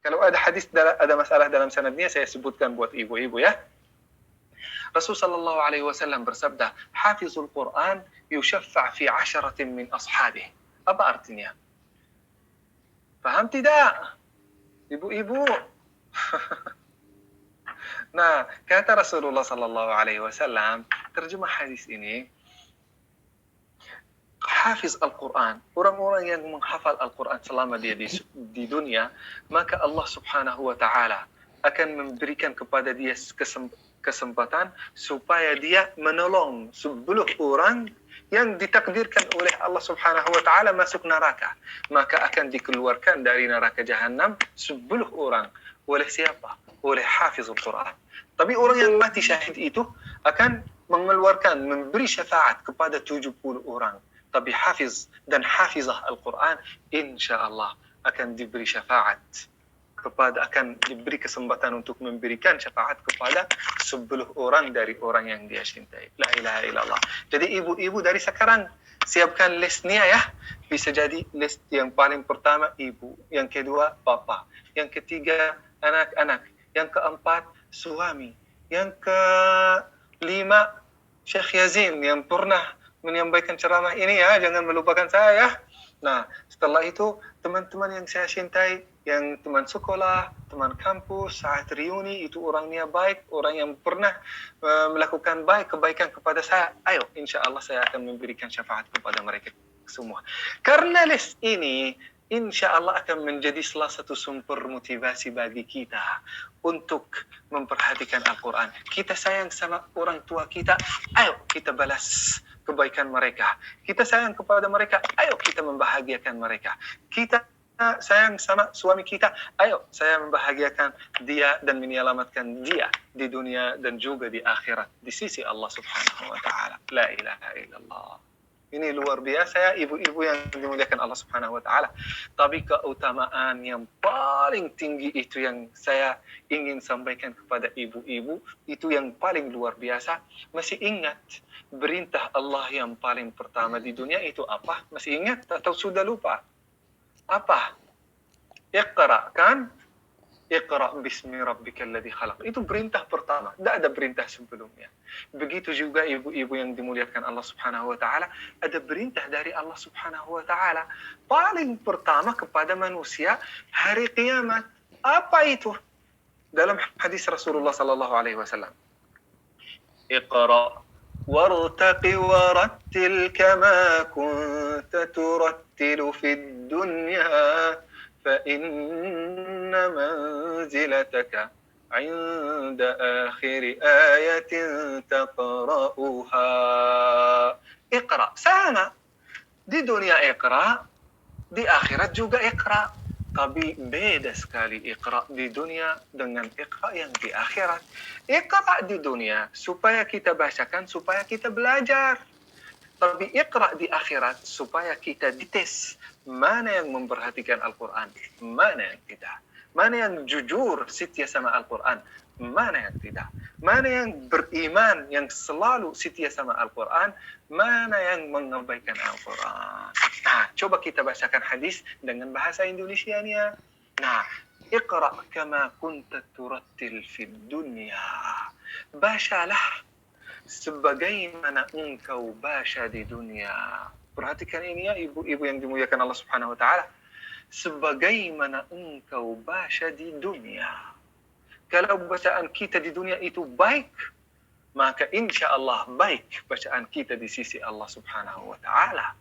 Kalau ada hadis, ada masalah dalam sanadnya, saya sebutkan buat ibu-ibu ya. Rasul sallallahu alaihi wasallam bersabda, "Hafizul Quran yushaffa' fi 'asharatin min ashabih." Apa artinya? Paham tidak? Ibu-ibu. Nah, kata Rasulullah sallallahu alaihi wasallam, terjemah hadis ini, hafiz Al-Quran, orang-orang yang menghafal Al-Quran selama dia di dunia, maka Allah subhanahu wa ta'ala akan memberikan kepada dia kesempatan supaya dia menolong 10 orang yang ditakdirkan oleh Allah subhanahu wa ta'ala masuk neraka. Maka akan dikeluarkan dari neraka jahanam 10 orang. Oleh siapa? Oleh hafiz Al-Quran. Tapi orang yang mati syahid itu akan memberi syafaat kepada 70 orang. Tapi hafiz dan hafizah Al-Quran, insya Allah akan diberi syafaat akan diberi kesempatan untuk memberikan syafaat kepada 10 orang dari orang yang dia cintai. La ilaha illallah. Jadi ibu-ibu dari sekarang siapkan listnya ya. Bisa jadi list yang paling pertama ibu, yang kedua bapa, yang ketiga anak-anak, yang keempat suami, yang kelima Syekh Yazin yang pernah menyampaikan ceramah ini ya, jangan melupakan saya ya. Nah, setelah itu teman-teman yang saya cintai, yang teman sekolah, teman kampus, saat reuni itu orangnya baik, orang yang pernah melakukan kebaikan kepada saya, ayo insya Allah saya akan memberikan syafaat kepada mereka semua. Karena list ini insya Allah akan menjadi salah satu sumber motivasi bagi kita untuk memperhatikan Al-Quran. Kita sayang sama orang tua kita, ayo kita balas kebaikan mereka. Kita sayang kepada mereka, ayo kita membahagiakan mereka. Kita sayang sama suami kita, ayo saya membahagiakan dia dan menyelamatkan dia di dunia dan juga di akhirat di sisi Allah subhanahu wa ta'ala. La ilaha illallah. Ini luar biasa ya ibu-ibu yang dimuliakan Allah subhanahu wa ta'ala. Tapi keutamaan yang paling tinggi itu yang saya ingin sampaikan kepada ibu-ibu, itu yang paling luar biasa. Masih ingat perintah Allah yang paling pertama di dunia itu apa? Masih ingat atau sudah lupa? Apa? Iqra, kan? Iqra bismi rabbikal ladzi khalaq. Itu perintah pertama, tidak ada perintah sebelumnya. Begitu juga ibu-ibu yang dimuliakan Allah Subhanahu wa taala, ada perintah dari Allah Subhanahu wa taala paling pertama kepada manusia hari kiamat. Apa itu? Dalam hadis Rasulullah sallallahu alaihi wasallam. Iqra wartaqi warattil kama kunta turattilu fid dunya فإن منزلتك عند آخر آية تقرأها. اقرأ sama di dunia iqra, di akhirat juga iqra. Tapi beda sekali iqra di dunia dengan iqra yang di akhirat. Iqra di dunia supaya kita bacakan, supaya kita belajar. Tapi iqra di akhirat supaya kita dites mana yang memperhatikan Al-Quran, mana yang tidak. Mana yang jujur setia sama Al-Quran, mana yang tidak. Mana yang beriman, yang selalu setia sama Al-Quran, mana yang mengabaikan Al-Quran. Nah, coba kita bacakan hadis dengan bahasa Indonesianya. Nah, iqra kama kunta turattil fid dunya. Bacalah sebagaimana engkau baca di dunia. Perhatikan ini ya ibu-ibu yang dimuliakan Allah Subhanahu wa taala. Sebagaimana engkau baca di dunia. Kalau bacaan kita di dunia itu baik, maka insya Allah baik bacaan kita di sisi Allah Subhanahu wa taala.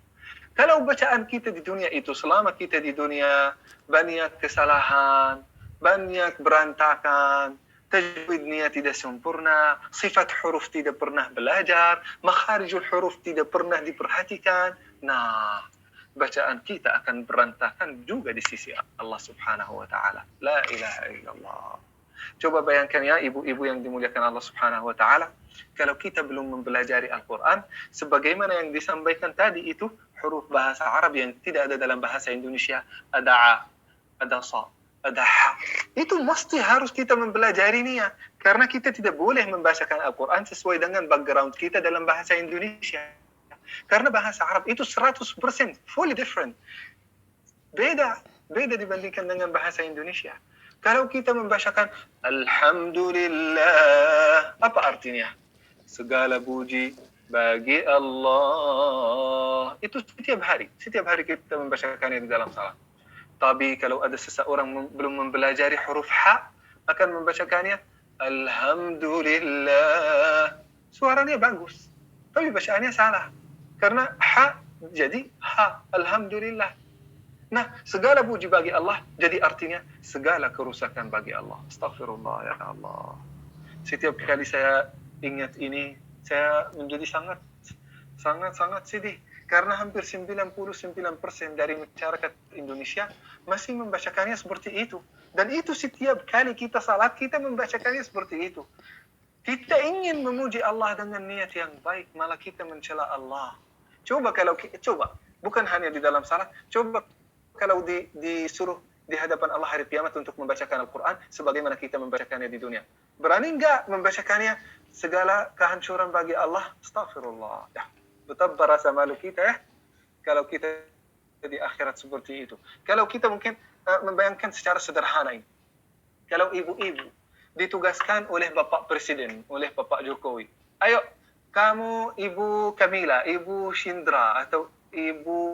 Kalau bacaan kita di dunia itu selama kita di dunia banyak kesalahan, banyak berantakan, tajwidnya tidak sempurna, sifat huruf tidak pernah belajar, makharijul huruf tidak pernah diperhatikan. Nah, bacaan kita akan berantakan juga di sisi Allah Subhanahu wa taala. La ilaha illallah. Coba bayangkan ya ibu-ibu yang dimuliakan Allah Subhanahu wa taala, kalau kita belum mempelajari Al-Quran sebagaimana yang disampaikan tadi itu huruf bahasa Arab yang tidak ada dalam bahasa Indonesia, ada a, ada sa, ada ha. Itu mesti harus kita mempelajarinya karena kita tidak boleh membacakan Al-Quran sesuai dengan background kita dalam bahasa Indonesia. Karena bahasa Arab itu 100% fully different. Beda dibandingkan dengan bahasa Indonesia. Kalau kita membacakan Alhamdulillah, apa artinya? Segala puji bagi Allah. Itu setiap hari kita membacakannya di dalam salat. Tapi kalau ada seseorang belum mempelajari huruf H, akan membacakannya Alhamdulillah. Suaranya bagus, tapi bacaannya salah. Karena H jadi H, Alhamdulillah. Nah, segala puji bagi Allah, jadi artinya segala kerusakan bagi Allah. Astaghfirullah, ya Allah. Setiap kali saya ingat ini, saya menjadi sangat sedih. Karena hampir 99% dari masyarakat Indonesia masih membacakannya seperti itu. Dan itu setiap kali kita salat, kita membacakannya seperti itu. Kita ingin memuji Allah dengan niat yang baik, malah kita mencela Allah. Coba, bukan hanya di dalam salat, coba kalau disuruh di hadapan Allah hari kiamat untuk membacakan Al-Quran sebagaimana kita membacakannya di dunia. Berani enggak membacakannya segala kehancuran bagi Allah? Astaghfirullah. Ya, betapa rasa malu kita ya kalau kita di akhirat seperti itu. Kalau kita mungkin membayangkan secara sederhana ini. Kalau ibu-ibu ditugaskan oleh Bapak Presiden, oleh Bapak Jokowi. Ayo, kamu Ibu Kamila, Ibu Shindra, atau Ibu